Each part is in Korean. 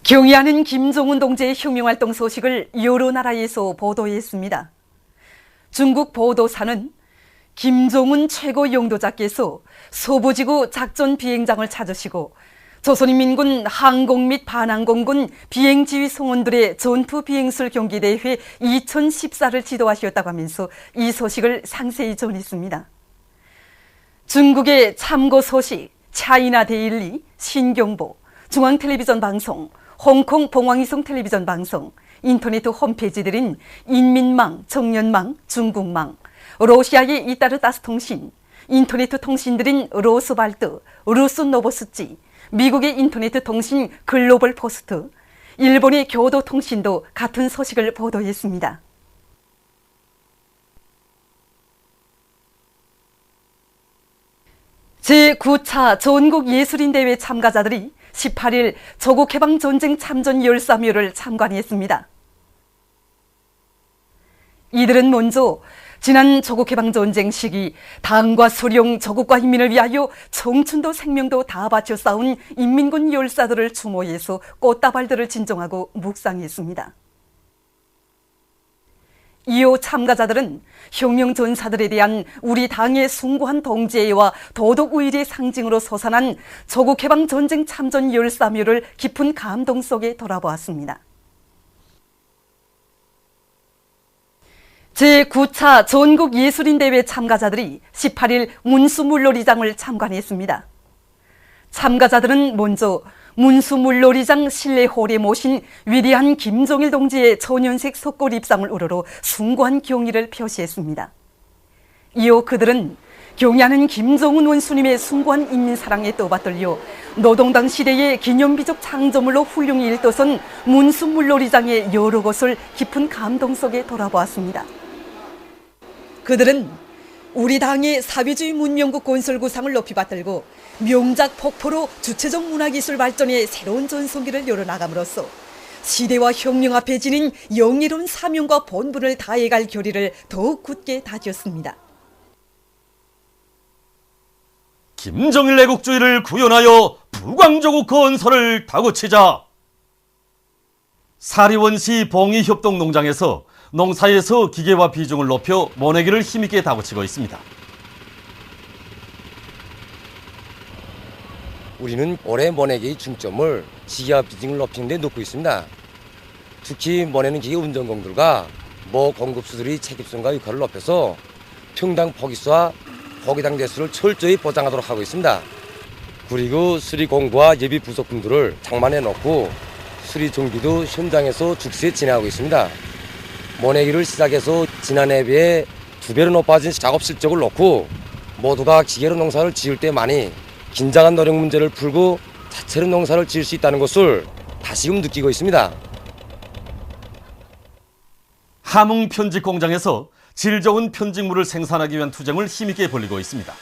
경의하는 김종운 동지의 혁명활동 소식을 여러 나라에서 보도했습니다. 중국 보도사는 김종운 최고 영도자께서 소부지구 작전 비행장을 찾으시고 조선인민군 항공 및 반항공군 비행지휘 성원들의 전투 비행술 경기대회 2014를 지도하셨다고 하면서 이 소식을 상세히 전했습니다. 중국의 참고 소식, 차이나 데일리, 신경보, 중앙텔레비전 방송, 홍콩 봉황이송 텔레비전 방송, 인터넷 홈페이지들인 인민망, 청년망, 중국망, 러시아의 이따르따스 통신, 인터넷 통신들인 로스발트, 루스노보스치, 미국의 인터넷 통신 글로벌 포스트, 일본의 교도통신도 같은 소식을 보도했습니다. 제9차 전국예술인대회 참가자들이 18일 조국해방전쟁 참전 열사묘를 참관했습니다. 이들은 먼저 지난 조국해방전쟁 시기 당과 수령, 조국과 인민을 위하여 청춘도 생명도 다 바쳐 싸운 인민군 열사들을 추모해서 꽃다발들을 진정하고 묵상했습니다. 이후 참가자들은 혁명 전사들에 대한 우리 당의 숭고한 동지애와 도덕 의리의 상징으로 솟아난 조국해방 전쟁 참전 열사묘를 깊은 감동 속에 돌아보았습니다. 제9차 전국예술인대회 참가자들이 18일 문수물놀이장을 참관했습니다. 참가자들은 먼저 문수물놀이장 실내홀에 모신 위대한 김종일 동지의 초연색 석골 입상을 우러러 숭고한 경의를 표시했습니다. 이후 그들은 경의하는 김정은 원수님의 숭고한 인민사랑에 떠받들려 노동당 시대의 기념비적 창조물로 훌륭히 일떠선 문수물놀이장의 여러 곳을 깊은 감동 속에 돌아보았습니다. 그들은 우리 당의 사회주의 문명국 건설 구상을 높이 받들고 명작 폭포로 주체적 문화기술 발전의 새로운 전성기를 열어나감으로써 시대와 혁명 앞에 지닌 영예로운 사명과 본분을 다해갈 결의를 더욱 굳게 다졌습니다. 김정일 애국주의를 구현하여 부광조국 건설을 다구치자. 사리원시 봉이협동농장에서 농사에서 기계화 비중을 높여 모내기를 힘있게 다구치고 있습니다. 우리는 올해 모내기의 중점을 기계화 비중을 높이는 데 놓고 있습니다. 특히 모내는 기계 운전공들과 모 공급수들의 책임성과 역할을 높여서 평당 포기수와 포기당 대수를 철저히 보장하도록 하고 있습니다. 그리고 수리 공구와 예비 부속품들을 장만해 놓고 수리 정비도 현장에서 즉시 진행하고 있습니다. 모내기를 시작해서 지난해에 비해 2배로 높아진 작업 실적을 놓고 모두가 기계로 농사를 지을 때만이 긴장한 노력 문제를 풀고 자체로 농사를 지을 수 있다는 것을 다시금 느끼고 있습니다. 함흥 편직 공장에서 질 좋은 편직물을 생산하기 위한 투쟁을 힘있게 벌이고 있습니다.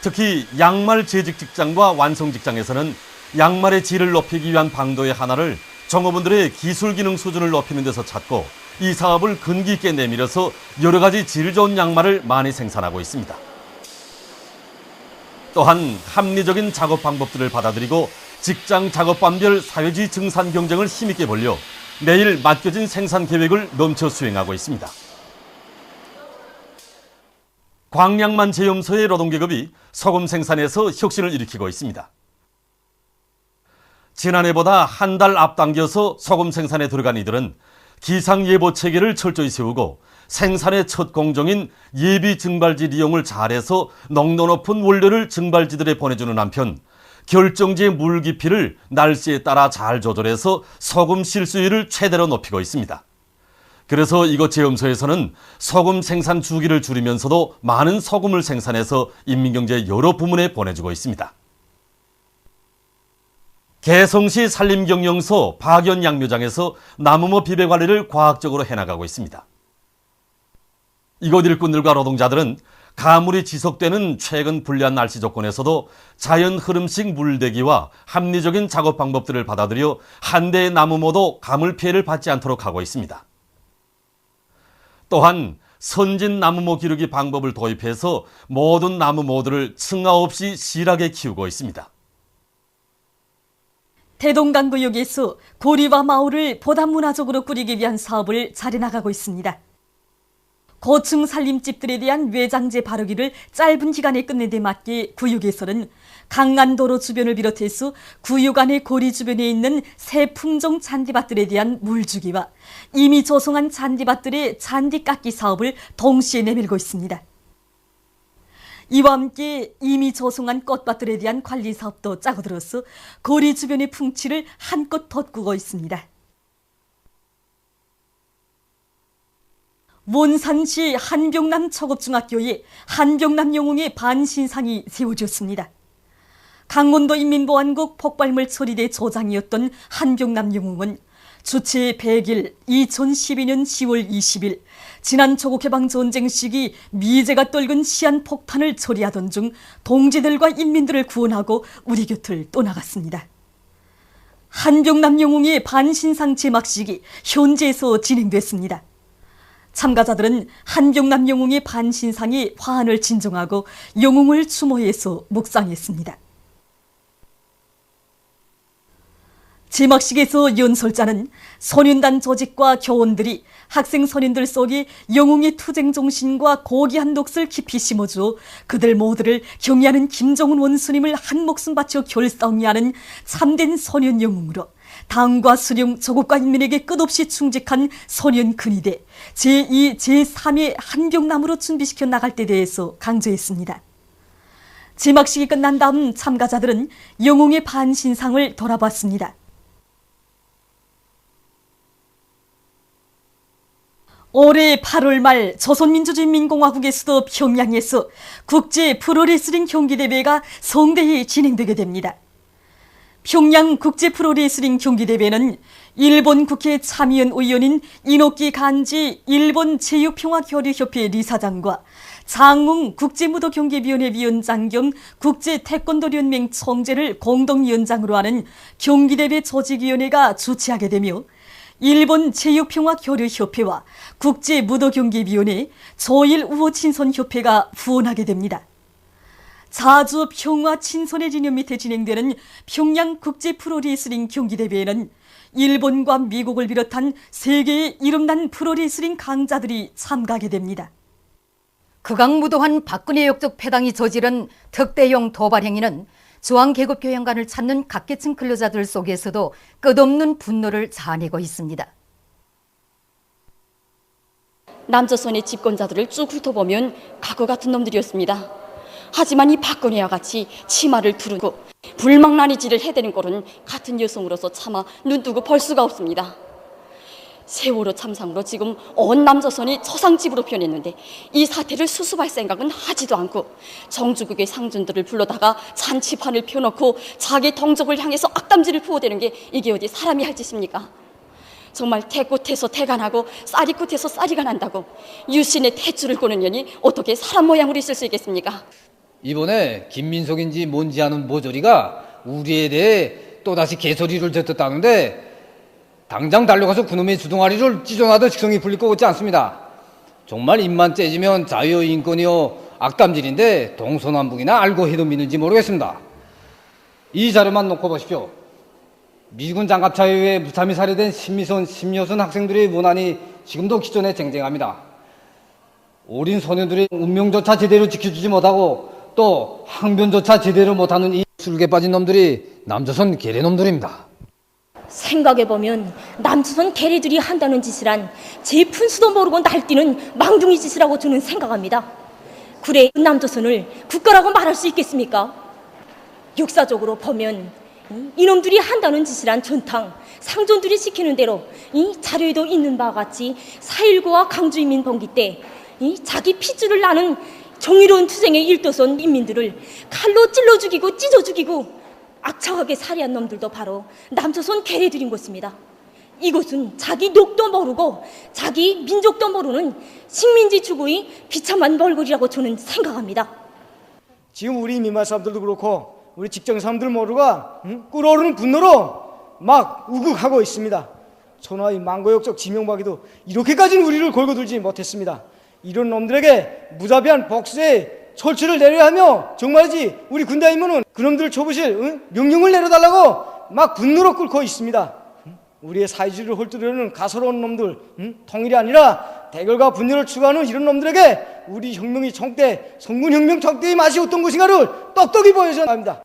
특히 양말 재직 직장과 완성 직장에서는 양말의 질을 높이기 위한 방도의 하나를 종업원들의 기술 기능 수준을 높이는 데서 찾고 이 사업을 근기 있게 내밀어서 여러 가지 질 좋은 양말을 많이 생산하고 있습니다. 또한 합리적인 작업 방법들을 받아들이고 직장 작업반별 사회주의 증산 경쟁을 힘있게 벌려 매일 맡겨진 생산 계획을 넘쳐 수행하고 있습니다. 광양만 제염소의 노동계급이 소금 생산에서 혁신을 일으키고 있습니다. 지난해보다 한 달 앞당겨서 소금 생산에 들어간 이들은 기상예보 체계를 철저히 세우고 생산의 첫 공정인 예비 증발지 이용을 잘해서 농도 높은 원료를 증발지들에 보내주는 한편 결정지의 물 깊이를 날씨에 따라 잘 조절해서 소금 실수율을 최대로 높이고 있습니다. 그래서 이곳 제염소에서는 소금 생산 주기를 줄이면서도 많은 소금을 생산해서 인민경제 여러 부문에 보내주고 있습니다. 개성시 산림경영소 박연양묘장에서 나무모 비배 관리를 과학적으로 해나가고 있습니다. 이곳 일꾼들과 노동자들은 가물이 지속되는 최근 불리한 날씨 조건에서도 자연 흐름식 물대기와 합리적인 작업 방법들을 받아들여 한 대의 나무모도 가물 피해를 받지 않도록 하고 있습니다. 또한 선진 나무모 기르기 방법을 도입해서 모든 나무모들을 층하 없이 실하게 키우고 있습니다. 대동강구역에서 고리와 마을을 보다 문화적으로 꾸리기 위한 사업을 잘해나가고 있습니다. 고층 살림집들에 대한 외장재 바르기를 짧은 기간에 끝낸 데 맞게 구역에서는 강간도로 주변을 비롯해서 구역 안의 고리 주변에 있는 새 품종 잔디밭들에 대한 물주기와 이미 조성한 잔디밭들의 잔디 깎기 사업을 동시에 내밀고 있습니다. 이와 함께 이미 조성한 꽃밭들에 대한 관리 사업도 짜고 들어서 고리 주변의 풍치를 한껏 돋구고 있습니다. 원산시 한병남 초급중학교에 한병남 영웅의 반신상이 세워졌습니다. 강원도 인민보안국 폭발물 처리대 조장이었던 한병남 영웅은 주체 100일 2012년 10월 20일 지난 조국해방전쟁 시기 미제가 떨군 시한폭탄을 처리하던 중 동지들과 인민들을 구원하고 우리 곁을 떠나갔습니다. 한병남 영웅의 반신상 제막식이 현지에서 진행됐습니다. 참가자들은 한병남 영웅의 반신상에 화환을 진정하고 영웅을 추모해서 묵상했습니다. 제막식에서 연설자는 소년단 조직과 교원들이 학생 선임들 속에 영웅의 투쟁 정신과 고귀한 넋을 깊이 심어주어 그들 모두를 경의하는 김정은 원수님을 한 목숨 바쳐 결성하는 참된 소년 영웅으로 당과 수령, 조국과 인민에게 끝없이 충직한 소년 근위대 제2, 제3의 한병남으로 준비시켜 나갈 때 대해서 강조했습니다. 제막식이 끝난 다음 참가자들은 영웅의 반신상을 돌아봤습니다. 올해 8월 말 조선민주주의인민공화국의 수도 평양에서 국제 프로레슬링 경기대회가 성대히 진행되게 됩니다. 평양 국제 프로레슬링 경기대회는 일본 국회 참의원 의원인 이노키 간지 일본 체육평화교류협회 리사장과 장웅 국제무도경기위원회 위원장 겸 국제태권도연맹 총재를 공동위원장으로 하는 경기대회 조직위원회가 주최하게 되며 일본 체육평화교류협회와 국제무도경기위원회, 조일우호친선협회가 후원하게 됩니다. 자주 평화 친선의 기념 밑에 진행되는 평양 국제 프로레슬링 경기대회에는 일본과 미국을 비롯한 세계의 이름난 프로레슬링 강자들이 참가하게 됩니다. 극악무도한 박근혜 역적 패당이 저지른 특대형 도발 행위는 중앙계급교양관을 찾는 각계층 근로자들 속에서도 끝없는 분노를 자아내고 있습니다. 남조선의 집권자들을 쭉 훑어보면 과거 같은 놈들이었습니다. 하지만 이 박근혜와 같이 치마를 두르고 불망나니질을 해대는 꼴은 같은 여성으로서 차마 눈뜨고 볼 수가 없습니다. 세월호 참상으로 지금 온 남조선이 초상집으로 변했는데 이 사태를 수습할 생각은 하지도 않고 정주국의 상전들을 불러다가 잔치판을 펴놓고 자기 동족을 향해서 악담질을 부어대는 게 이게 어디 사람이 할 짓입니까? 정말 태꽃에서 태가 나고 쌀이꽃에서 쌀이가 난다고 유신의 탯줄을 꼬는 년이 어떻게 사람 모양으로 있을 수 있겠습니까? 이번에 김민석인지 뭔지 아는 모조리가 우리에 대해 또다시 개소리를 젖었다는데 당장 달려가서 그놈의 주둥아리를 찢어놔도 식성이 풀릴 것 같지 않습니다. 정말 입만 째지면 자유요 인권이요 악담질인데 동서남북이나 알고 해도 믿는지 모르겠습니다. 이 자료만 놓고 보십시오. 미군 장갑차에 의해 무참히 살해된 신미선, 심여순 학생들의 원한이 지금도 기존에 쟁쟁합니다. 어린 소년들의 운명조차 제대로 지켜주지 못하고 또 항변조차 제대로 못하는 이 술개 빠진 놈들이 남조선 괴뢰놈들입니다. 생각해보면 남조선 괴뢰들이 한다는 짓이란 제 푼수도 모르고 날뛰는 망둥이 짓이라고 저는 생각합니다. 그래 남조선을 국가라고 말할 수 있겠습니까? 역사적으로 보면 이놈들이 한다는 짓이란 전탕 상존들이 시키는 대로 이 자료에도 있는 바와 같이 4.19와 강주인민 봉기 때 이 자기 핏줄을 나는 정의로운 투쟁의 일도선 인민들을 칼로 찔러 죽이고 찢어 죽이고 악착하게 살해한 놈들도 바로 남조선 괴뢰들인 것입니다. 이것은 자기 녹도 모르고 자기 민족도 모르는 식민지 추구의 비참한 벌거리라고 저는 생각합니다. 지금 우리 민말 사람들도 그렇고 우리 직장 사람들 모두가 끓어오르는 분노로 막 우극하고 있습니다. 천하의 망고역적 지명박이도 이렇게까지는 우리를 걸고들지 못했습니다. 이런 놈들에게 무자비한 복수의 철치를 내려야 하며 정말이지 우리 군대 임무는 그놈들을 쳐부실 명령을 내려달라고 막 분노로 끓고 있습니다. 우리의 사회주의를 홀두려는 가소로운 놈들, 통일이 아니라 대결과 분열을 추구하는 이런 놈들에게 우리 혁명이 정대, 성군혁명 정대의 맛이 어떤 것인가를 똑똑히 보여줘야 합니다.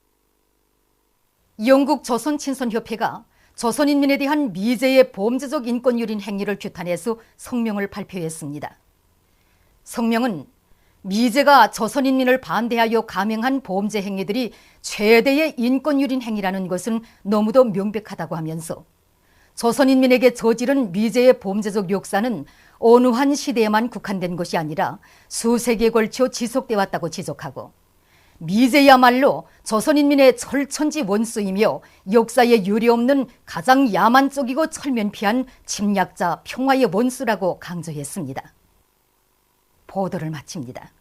영국 조선친선협회가 조선인민에 대한 미제의 범죄적 인권유린 행위를 규탄해서 성명을 발표했습니다. 성명은 미제가 조선인민을 반대하여 감행한 범죄 행위들이 최대의 인권유린 행위라는 것은 너무도 명백하다고 하면서 조선인민에게 저지른 미제의 범죄적 역사는 어느 한 시대에만 국한된 것이 아니라 수세기에 걸쳐 지속돼 왔다고 지적하고 미제야말로 조선인민의 철천지 원수이며 역사에 유례없는 가장 야만적이고 철면피한 침략자 평화의 원수라고 강조했습니다. 보도를 마칩니다.